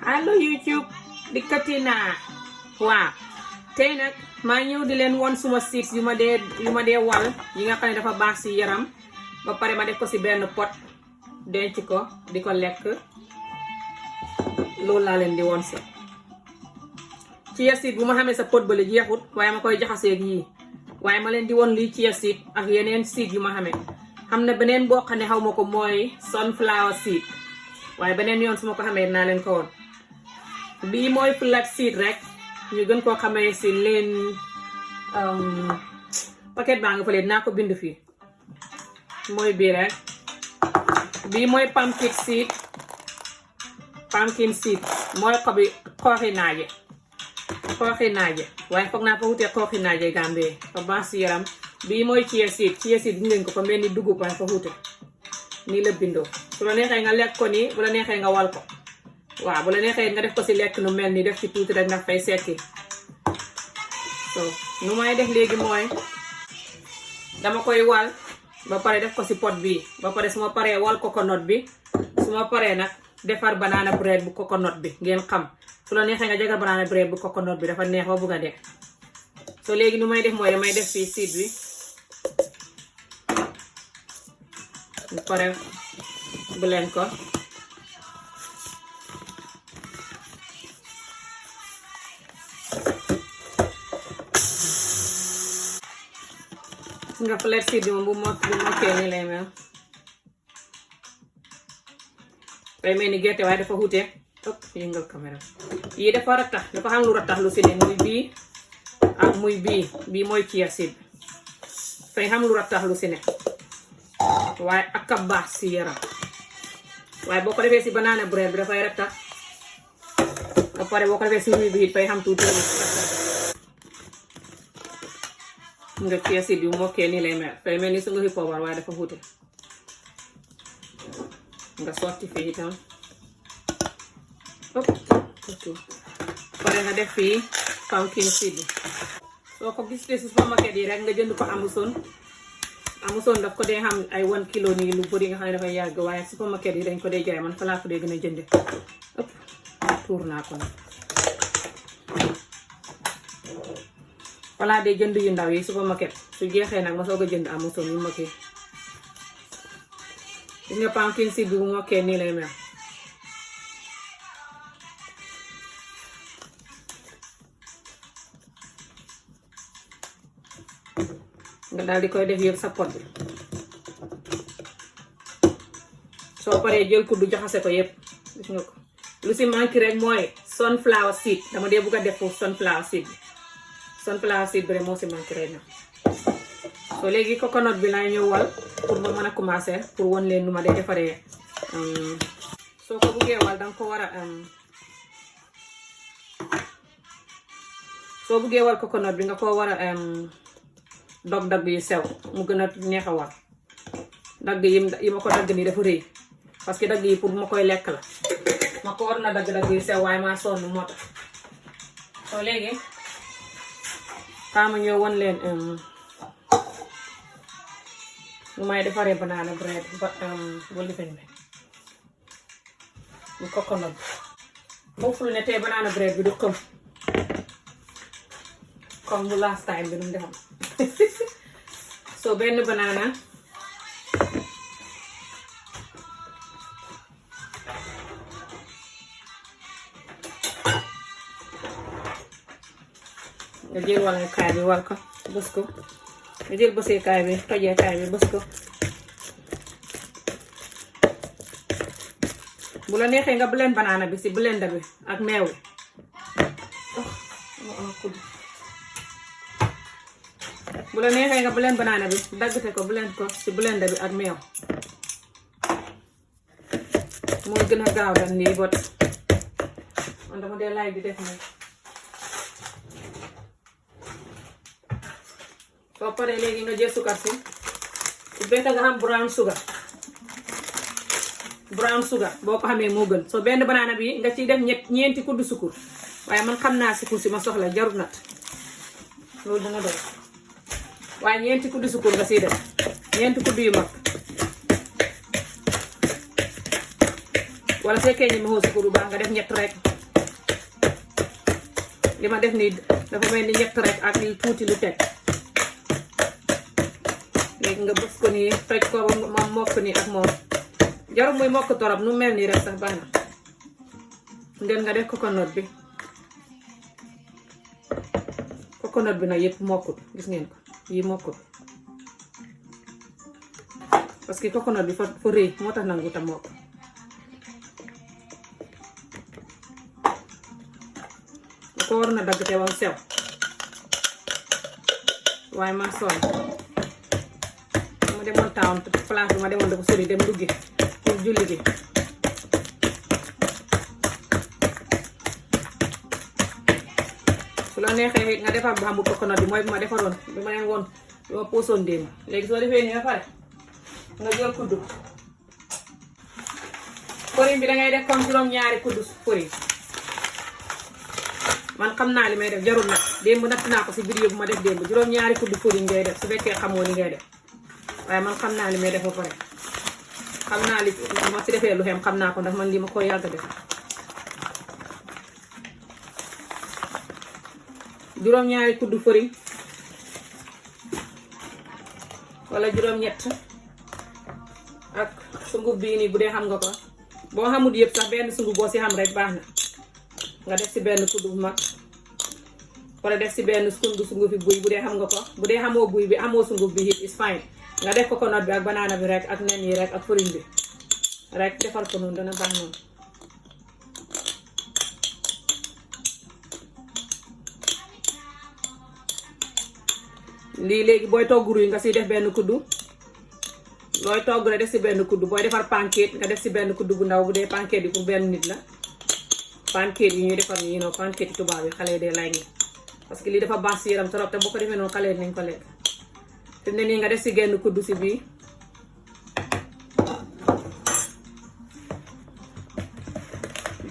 allo YouTube dikkati naa waaw tey nag maa ñëw di leen won suma seeds yu ma dee wal yi nga xam ne dafa baax ci yaram ba pare ma def ko ci benn pot denc ko di ko lekk loolu laa leen di won si chia seed bu ma xamee sa pot bale jeexut waaye ma koy jaxaseeg yii waaye ma leen di won lii chia seed ak yeneen seed yu ma xamee xam na beneen boo xam ne xaw ma ko mooy sunflower seed waaye beneen yoon su ma ko xamee naa leen ko woon bii mooy flax seed rek ñu gën koo xamee si leen paquet baa nga fële dinaa ko bind fii mooy bii rek bii mooy pumpkin seed mooy xobi xooxi naaje waaye foog naa fa wutee xooxi naaje Gambie fa baax si yaram bii mooy chia seed ngeen ko fa mel ni dugub waaye fa wute nii la bindoo su la neexee nga lekk ko nii bu la neexee nga wal ko waaw bu la neexee nga def ko si lekk nu mel ni def ci tuuti rek ndax fay sekki so nu may def léegi mooy dama koy wal ba pare def ko si pot bii ba pare su ma paree wal coconut bi su ma paree nag defar banana bread bu coconut bi ngeen xam su la neexee nga jagal banana bread bu coconut bi dafa neex ba bugg a def so léegi nu may def mooy damay def fii seed bi bu pare blend ko nga flat seed bi moom bu mokkee nii lay mel day mel ni gerte waaye dafa xuute ëpp yëngal caméra yii dafa rattax dafa xam lu rattax lu si ne muy bii ak muy bii mooy chia seed fay xam lu rattax lu si ne waaye ak a baax si yaram waaye boo ko defee si banana bread bi dafay rattax ba pare boo ko defee si ruy bi it fay xam tuuti nga chia seed bi mokkee nii lay mel fay mel ni su nga fi poobar waaye dafa xuute nga sotti fii itam pare nga def fii pumpkin seed bi soo ko gis te si supermarket yi rek nga jënd ko Amazon daf ko dee xam ay 1 kilo nii lu bëri nga xam ne dafay yàgg waaye supermarket yi dañ ko dee jaay man fa laa ko dee gën a jënde tuur naa ko nag walla dee jënd yu ndaw yi supermarket su jeexee nag ma soog a jënd Amazon yu mokkee gis nga pumpkin seed bi bu mokkee nii lay mel nga daal di koy def yëpp sa pot bi soo paree jël kuddu jaxase ko yëpp gis nga ko lu si manqué rek mooy sunflower seed dama dee bugg a def foofu sunflower seed bi rek moo si manqué rek na so léegi coconut bi laay ñëw wal pour ma mën a commencer pour won leen nu ma dee defaree soo ko buggee wal danga ko war a soo buggee wal coconut bi nga ko war a dog yu sew mu gën a neex a wal dagg yi ma ko dagg nii dafa rëy parce que dagg yi pour ma koy lekk la ma ko war na dagg yu sew waaye maa sonn moo tax soo léegi xaama ñëw won leen nu may defaree banana bread bu lifin bi bu coconut foofu lu ne tey banana bread bi du xëm comme bu last time bi nu mu defam so benn banana nga jël wal nga kaay bi wal ko bës ko nga jël bësee kaay bi tojee kaay bi bës ko bu la neexee nga blend banana bi si blender bi ak meew bu la neexee nga blend banana bi daggate ko blend ko ci blender bi ak meew moo gën a gaaw dan lii bot man dama dee laay di def nii soo paree léegi nga jël sukar si su fekkee nga xam brown sugar boo ko xamee moo gën soo benn banana bi nga ciy def ñeenti kuddu sukur waaye man xam naa sukur si ma soxla jarut nat loolu dana doy waaye ñeenti kuddu sukur nga siy def ñeenti kuddu yu mag wala fekkee ñi ma xoo sukkur bu baax nga def ñett rek li ma def nii dafa mel ni ñett rek ak li tuuti lu teg léegi nga bës ko nii toj ko ma mokk nii ak moom jarul muy mokk torop nu mel nii rek sax baax na ndeen nga def coconut bi nag yëpp mokkut gis ngeen ko yi mokkut parce que coconut bi fa rëy moo tax nangu ta mokk ko war na dagg te wam sew waaye man sonn ma demoon town place bi ma demoon dafa sori dem duggi pour julli gi su la neexee nga defar bambu coconut bi mooy bi ma defaroon bi ma leen woon bi ma poosoon démb léegi soo defee nii ba pare nga jël kuddu farine bi dangay def comme juróom-ñaari kuddu farine man xam naa li may def jarul nag démb natt naa ko si vidéo bu ma def démb juróom-ñaari kuddu farine ngay def su fekkee xamoo li ngay def waaye man xam naa li may def ba pare xam naa li ma si defee lu xem xam naa ko ndax man li ma ko yàgg def juróom-ñaari kuddu farine wala juróom-ñett ak sunguf bii nii bu dee xam nga ko boo xamut yëpp sax benn sunguf boo si xam rek baax na nga def si benn kuddu bu mag wala def si benn sungufi buy bu dee xam nga ko bu dee xamoo buy bi amoo sunguf bi it is fine nga def coconut bi ak banana bi rek ak nen yi rek ak farine bi rek defar ko noonu dana baax noonu lii léegi booy togg ruy nga si def benn kuddu looy togg rek def si benn kuddu booy defar pancake nga def si benn kuddu bu ndaw bu dee pancake yi pour benn nit la pancake yi ñuy defar nii noonu pancake yi tubaab yi xale yi dee lay ngi parce que lii dafa baax si yaram trop te boo ko defee noonu xale yi nañ ko lekk te ne nii nga def si genn kuddu si bii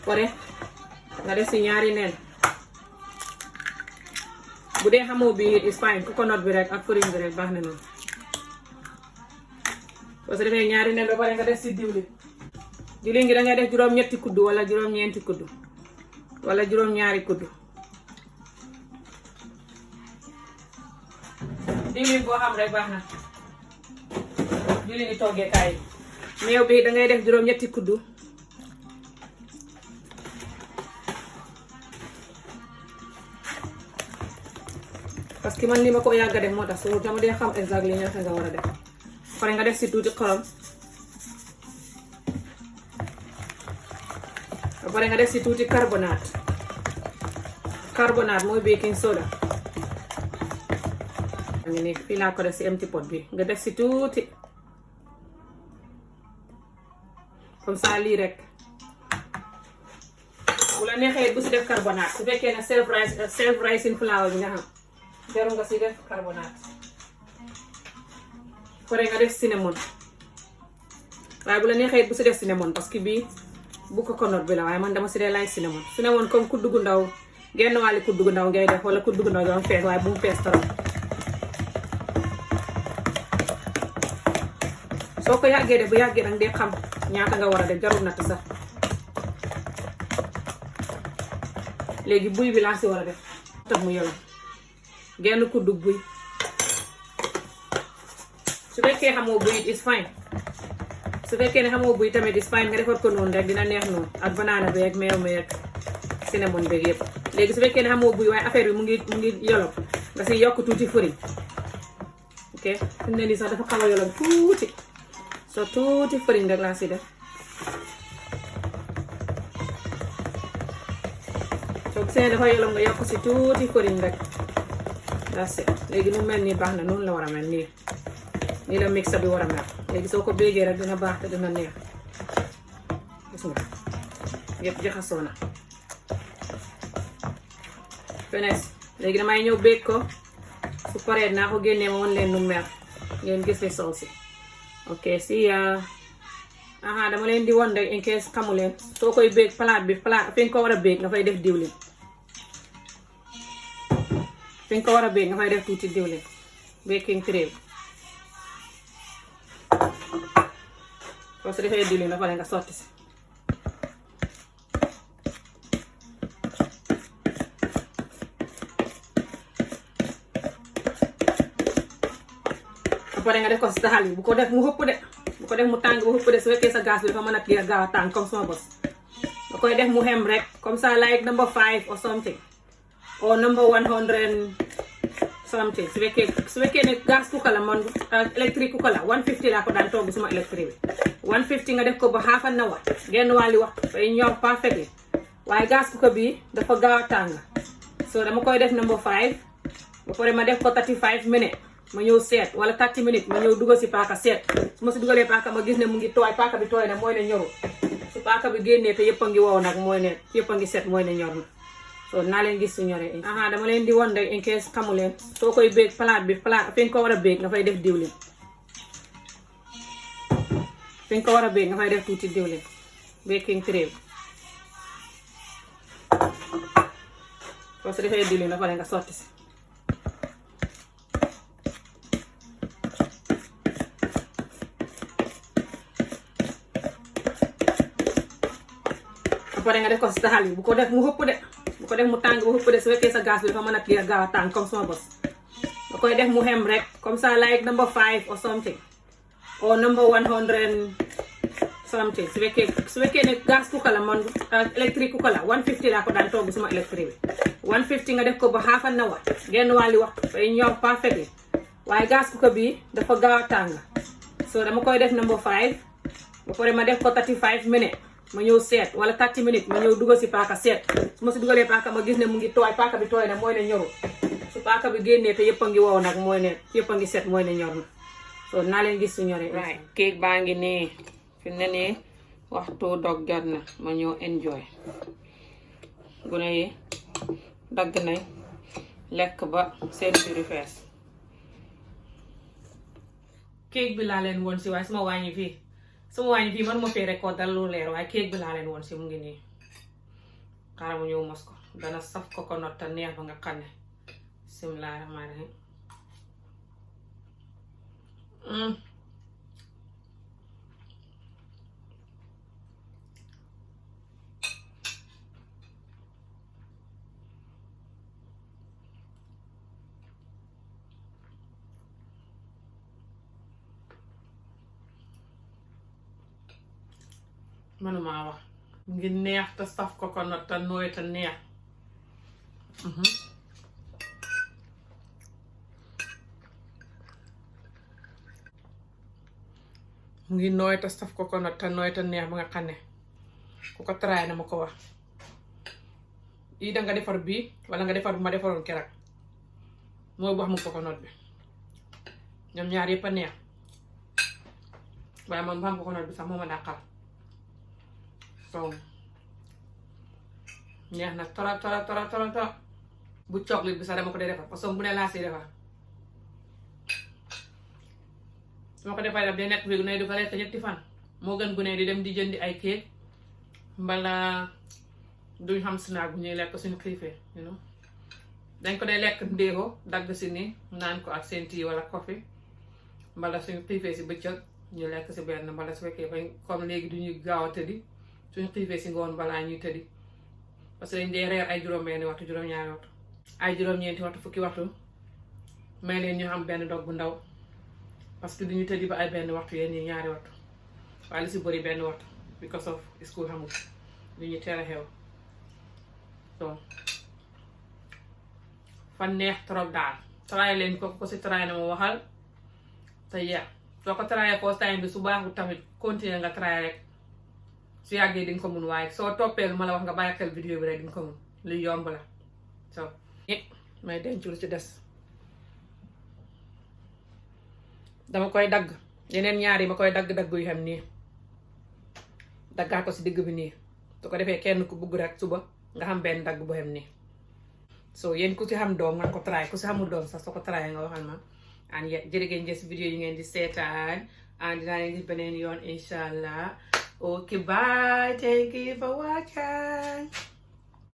pare nga def si ñaari nen bu dee xamoo bi is fine coconut bi rek ak farine bi rek baax na noonu soo si defee ñaari nen ba pare nga def si diwlin diwlin gi dangay def juróom-ñetti kuddu wala juróom-ñeenti kuddu wala juróom-ñaari kuddu diwlin boo xam rek baax na diwlin yi toggeekaay yi meew bi dangay def juróom-ñetti kuddu parce que man ni ma ko yàgg a def moo tax so dama dee xam exact li ñaata nga war a def pare nga def si tuuti xorom ba pare nga def si tuuti carbonate mooy baking soda ngi nii fii laa ko def si empty pot bi nga def si tuuti comme ça lii rek bu la neexee bu si def carbonate su fekkee ne self rising flour bi nga xam jarul nga si def carbonate pare nga def cinnamon waaye bu la neexee bu si def cinnamon parce que bii bu coconut bi la waaye man dama si dee laay cinnamon comme kuddu gu ndaw genn wàlli kuddu gu ndaw ngay def wala kuddu gu ndaw doon fees waaye bu mu fees torop soo ko yàggee def bu yàggee nag dee xam ñaata nga war a def jarul natt sax léegi buy bi laa si war a def tax mu yolo genn kuddu buy su fekkee xamoo buy is fine su fekkee ne xamoo buy tamit is fine nga defar ko noonu rek dina neex noonu ak banana bi ak meew mi ak cinnamon beeg yëpp léegi su fekkee ne xamoo buy waaye affaire bi mu ngi yolom nga si yokk tuuti farine ok fi mu ne nii sax dafa xaw a yolom tuuti so tuuti farine rek laa si def soo gisee dafa yolom nga yokk si tuuti farine rek that's it léegi nu mel nii baax na noonu la war a mel nii la mix bi war a mel léegi soo ko béegee rek dina baax te dina neex gis nga yëpp jaxasoo na fenes léegi damay ñëw béeg ko su paree naa ko génnee ma woon leen nu mel ngeen gis result si ok si dama leen di won rek in case xamu leen soo koy béeg palaat bi fi nga ko war a béeg nga fay def diwlin fi nga ko war a béeg nga fay def tuuti diwlin baking tray soo si defee diwlin ba pare nga sotti si pare nga def ko si taxal yi bu ko def mu xëpp de bu ko def mu tàng bu xëpp de su fekkee sa gaz bi dafa mën a kii gaaw a tàng comme sama bos da koy def mu xem rek comme ça like number 5 or something or number 100 something su fekkee ne gas cooker la man électrique cooker la 150 laa ko daan togg suma électrique bi 150 nga def ko ba half an hour genn wàlli waxtu fay ñor perfectly waaye gas cooker bi dafa gaaw a tàng so dama koy def number 5 ba pare ma def ko 35 minutes ma ñëw seet wala 30 minutes ma ñëw dugal si paaka seet su ma si dugalee paaka ma gis ne mu ngi tooy paaka bi tooy na mooy ne ñoru su paaka bi génnee te yëpp a ngi wow nag mooy ne yëpp a ngi set mooy ne ñor na so naa leen gis su ñoree dama leen di won rek in case xamu leen soo koy béeg palaat fi nga ko war a béeg nga fay def diwlin fi nga ko war a béeg nga fay def tuuti diwlin baking tray soo si defee diwlin ba pare nga sotti si pare nga def ko si taxal yi bu ko def mu xëpp de bu ko def mu tàng bu xëpp de su fekkee sa gaz bi dafa mën a kii gaaw a tàng comme sama bos da koy def mu xem rek comme ça like number 5 or something or number 100 something su fekkee ne gas cooker la man électrique cooker la 150 laa ko daan togg suma électrique bi 150 nga def ko ba half an hour genn wàlli waxtu fay ñor perfectly waaye gas cooker bi dafa gaaw a tàng so dama koy def number 5 ba pare ma def ko 35 minutes ma ñëw seet wala 30 minutes ma ñëw dugal si paaka seet su ma si dugalee paaka ma gis ne mu ngi tooy paaka bi tooy na mooy ne ñoru su paaka bi génnee te yëpp a ngi wow nag mooy ne yëpp a ngi set mooy ne ñor na so naa leen gis su ñoree right cake baa ngi nii fi ne nii waxtu dog jot na ma ñëw enjoy gune yi dagg nañ lekk ba seen biir fees cake bi laa leen woon si waaye suma wàññi fii man ma fee record dal lu leer waaye cake bi laa leen woon si mu ngi nii xaaral mu ñëw mos ko dana saf coconut te neex ba nga xam ne bismillaahi rahmaani rahiim mënumaa wax ngi neex te saf coconut te nooy te neex mu ngi nooy te saf coconut te nooy te neex ba nga xam ne ku ko taraay na ma ko wax yi danga defar bii wala nga defar bu ma defaroon keroog mooy bu wax mu coconut bi ñoom ñaar yëpp a neex waaye man bu xam coconut bi sax moo ma dàqal so neex na torop bu chocolate bi sax dama ko dee defar parce que bu ne laa si defar su ma ko defee daf dee nekk fii gune di ko lekk ñetti fan moo gën gune di dem di jëndi ay cake mbala duñ xam snack bu ñuy lekk suñu xiifee dañ ko dee lekk ndéego dagg si ni naan ko ak seen tea wala coffee mbala suñu xiifee si bëccëg ñu lekk si benn mbala su fekkee fañ comme léegi duñuy gaaw a tëddi suñu xiifee si ngoon balaa ñuy tëddi parce que dañ dee reer ay juróom-benni waxtu juróom-ñaari waxtu ay juróom-ñeenti waxtu fukki waxtu may leen ñu xam benn dog bu ndaw parce que duñu tëddi ba ay benn waxtu yéen ñi ñaari waxtu waaye li si bëri benn waxtu because of school xamul lu ñu teel a xew so fa neex trop daal try leen ko si try na ma waxal te yaa soo ko try first time bi su baaxul tamit continuer nga try rek su yàggee di nga ko mun waaye soo toppee lu ma la wax nga bàyyi xel vidéo bi rek di nga ko mun lu yomb la so may denc lu ci des dama koy dagg yeneen ñaar yi ma koy dagg-dagg yu xam nii daggaat ko si digg bi nii su ko defee kenn ku bugg rek suba nga xam benn dagg bu xam nii so yéen ku ci xam doom nga ko try ku ci xamul doom sax soo ko try nga waxal ma and yet jërë ngeen jëf vidéo yi ngeen di seetaan and dinaa leen gis beneen yoon inshallah okay bye thank you for watching